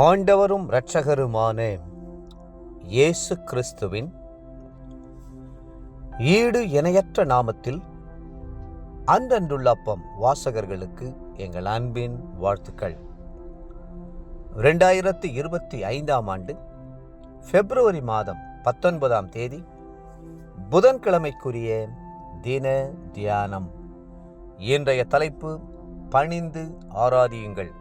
ஆண்டவரும் இரட்சகருமான இயேசு கிறிஸ்துவின் ஈடு இணையற்ற நாமத்தில் அன்றன்றுள்ள அப்பம் வாசகர்களுக்கு எங்கள் அன்பின் வாழ்த்துக்கள். 2025 ஆண்டு பிப்ரவரி மாதம் 19ஆம் தேதி புதன்கிழமைக்குரிய தின தியானம். இன்றைய தலைப்பு பணிந்து ஆராதியுங்கள்.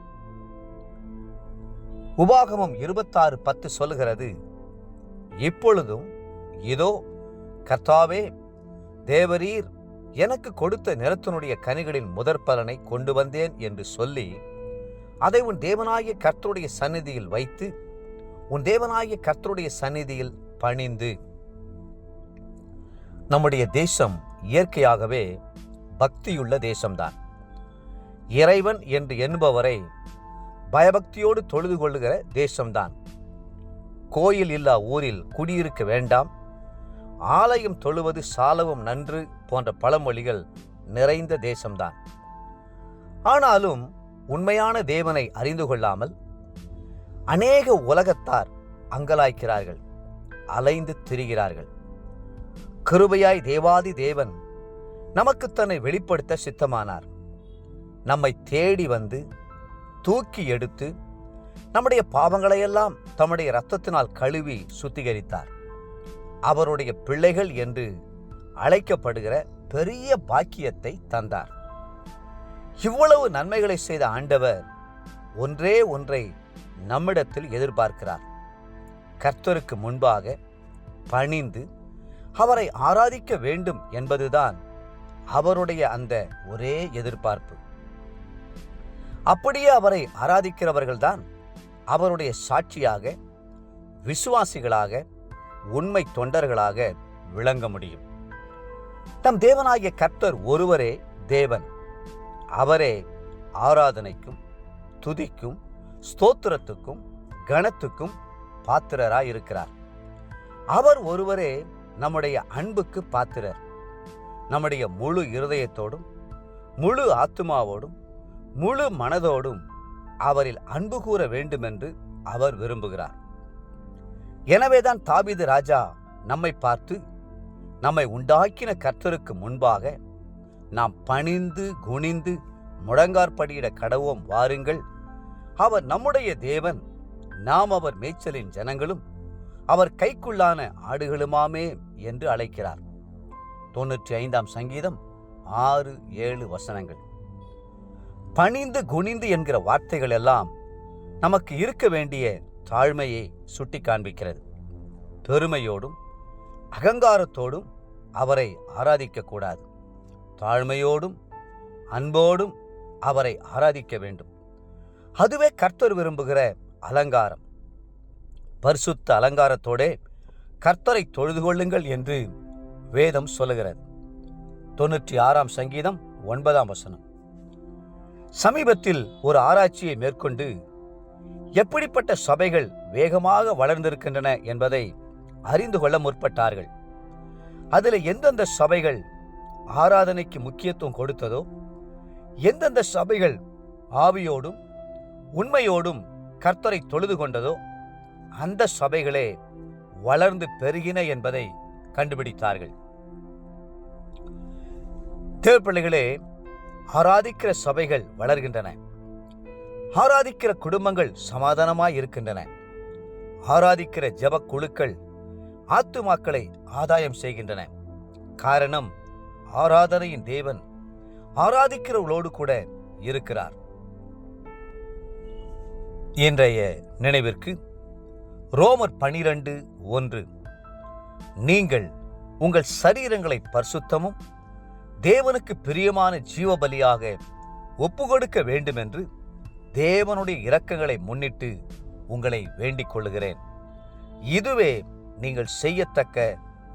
உபாகமம் 26:10 சொல்லுகிறது, இப்பொழுதும் இதோ கர்த்தாவே, தேவரீர் எனக்கு கொடுத்த நிலத்தினுடைய கனிகளின் முதற் பலனை கொண்டு வந்தேன் என்று சொல்லி அதை உன் தேவனாகிய கர்த்தருடைய சந்நிதியில் வைத்து உன் தேவனாகிய கர்த்தருடைய சந்நிதியில் பணிந்து. நம்முடைய தேசம் இயற்கையாகவே பக்தியுள்ள தேசம்தான். இறைவன் என்று என்பவரை பயபக்தியோடு தொழுது கொள்ளுகிற தேசம்தான். கோயில் இல்லா ஊரில் குடியிருக்க வேண்டாம், ஆலயம் தொழுவது சாலவும் நன்று போன்ற பழமொழிகள் நிறைந்த தேசம்தான். ஆனாலும் உண்மையான தேவனை அறிந்து கொள்ளாமல் அநேக உலகத்தார் அங்கலாய்க்கிறார்கள், அலைந்து திரிகிறார்கள். கிருபையாய் தேவாதி தேவன் நமக்கு தன்னை வெளிப்படுத்த சித்தமானார். நம்மை தேடி வந்து தூக்கி எடுத்து நம்முடைய பாவங்களையெல்லாம் தம்முடைய இரத்தத்தினால் கழுவி சுத்திகரித்தார். அவருடைய பிள்ளைகள் என்று அழைக்கப்படுகிற பெரிய பாக்கியத்தை தந்தார். இவ்வளவு நன்மைகளை செய்த ஆண்டவர் ஒன்றே ஒன்றை நம்மிடத்தில் எதிர்பார்க்கிறார். கர்த்தருக்கு முன்பாக பணிந்து அவரை ஆராதிக்க வேண்டும் என்பதுதான் அவருடைய அந்த ஒரே எதிர்பார்ப்பு. அப்படியே அவரை ஆராதிக்கிறவர்கள்தான் அவருடைய சாட்சியாக, விசுவாசிகளாக, உண்மை தொண்டர்களாக விளங்க முடியும். நம் தேவனாகிய கர்த்தர் ஒருவரே தேவன். அவரே ஆராதனைக்கும் துதிக்கும் ஸ்தோத்திரத்துக்கும் கனத்துக்கும் பாத்திரராயிருக்கிறார். அவர் ஒருவரே நம்முடைய அன்புக்கு பாத்திரர். நம்முடைய முழு இருதயத்தோடும் முழு ஆத்துமாவோடும் முழு மனதோடும் அவரில் அன்பு கூற வேண்டுமென்று அவர் விரும்புகிறார். எனவேதான் தாவீது ராஜா நம்மை பார்த்து, நம்மை உண்டாக்கின கர்த்தருக்கு முன்பாக நாம் பணிந்து குனிந்து முழங்காற்படியிட கடவோம், வாருங்கள், அவர் நம்முடைய தேவன், நாம் அவர் மேய்ச்சலின் ஜனங்களும் அவர் கைக்குள்ளான ஆடுகளுமாமே என்று அழைக்கிறார். 95ஆம் சங்கீதம் 6-7 வசனங்கள். பணிந்து குனிந்து என்கிற வார்த்தைகள் எல்லாம் நமக்கு இருக்க வேண்டிய தாழ்மையை சுட்டி காண்பிக்கிறது. பெருமையோடும் அகங்காரத்தோடும் அவரை ஆராதிக்க கூடாது. தாழ்மையோடும் அன்போடும் அவரை ஆராதிக்க வேண்டும். அதுவே கர்த்தர் விரும்புகிற அலங்காரம். பரிசுத்த அலங்காரத்தோடே கர்த்தரை தொழுது கொள்ளுங்கள் என்று வேதம் சொல்லுகிறது. 96ஆம் சங்கீதம் 9ஆம் வசனம். சமீபத்தில் ஒரு ஆராய்ச்சியை மேற்கொண்டு எப்படிப்பட்ட சபைகள் வேகமாக வளர்ந்திருக்கின்றன என்பதை அறிந்து கொள்ள முற்பட்டார்கள். அதில் எந்தெந்த சபைகள் ஆராதனைக்கு முக்கியத்துவம் கொடுத்ததோ, எந்தெந்த சபைகள் ஆவியோடும் உண்மையோடும் கர்த்தரை தொழுது கொண்டதோ, அந்த சபைகளே வளர்ந்து பெருகின என்பதை கண்டுபிடித்தார்கள். தேவப்பிள்ளைகளே, ஆராதிக்கிற சபைகள் வளர்கின்றன. ஆராதிக்கிற குடும்பங்கள் சமாதானமாய் இருக்கின்றன. ஆராதிக்கிற ஜெப குழுக்கள் ஆத்துமாக்களை ஆதாயம் செய்கின்றன. காரணம், ஆராதனையின் தேவன் ஆராதிக்கிறவர்களோடு கூட இருக்கிறார். இன்றைய நினைவிற்கு ரோமர் 12:1, நீங்கள் உங்கள் சரீரங்களை பரிசுத்தமும் தேவனுக்கு பிரியமான ஜீவபலியாக ஒப்புக்கொடுக்க வேண்டுமென்று தேவனுடைய இரக்கங்களை முன்னிட்டு உங்களை வேண்டிக் கொள்ளுகிறேன். இதுவே நீங்கள் செய்யத்தக்க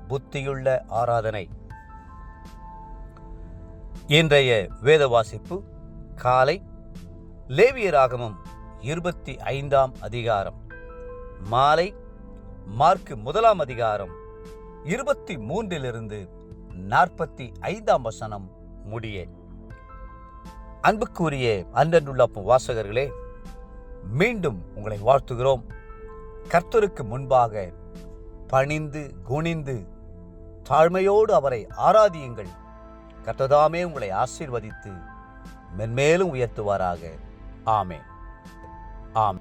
புத்தியுள்ள ஆராதனை. இன்றைய வேத வாசிப்பு காலை லேவியராகமம் 25ஆம் அதிகாரம், மாலை மார்க்கு 1ஆம் அதிகாரம் 23 45ஆம் வசனம் முடிய. அன்புக்குரிய அன்றன்றுள்ள வாசகர்களே, மீண்டும் உங்களை வாழ்த்துகிறோம். கர்த்தருக்கு முன்பாக பணிந்து குனிந்து தாழ்மையோடு அவரை ஆராதியுங்கள். கர்த்ததாமே உங்களை ஆசீர்வதித்து மென்மேலும் உயர்த்துவாராக. ஆமென். ஆமென்.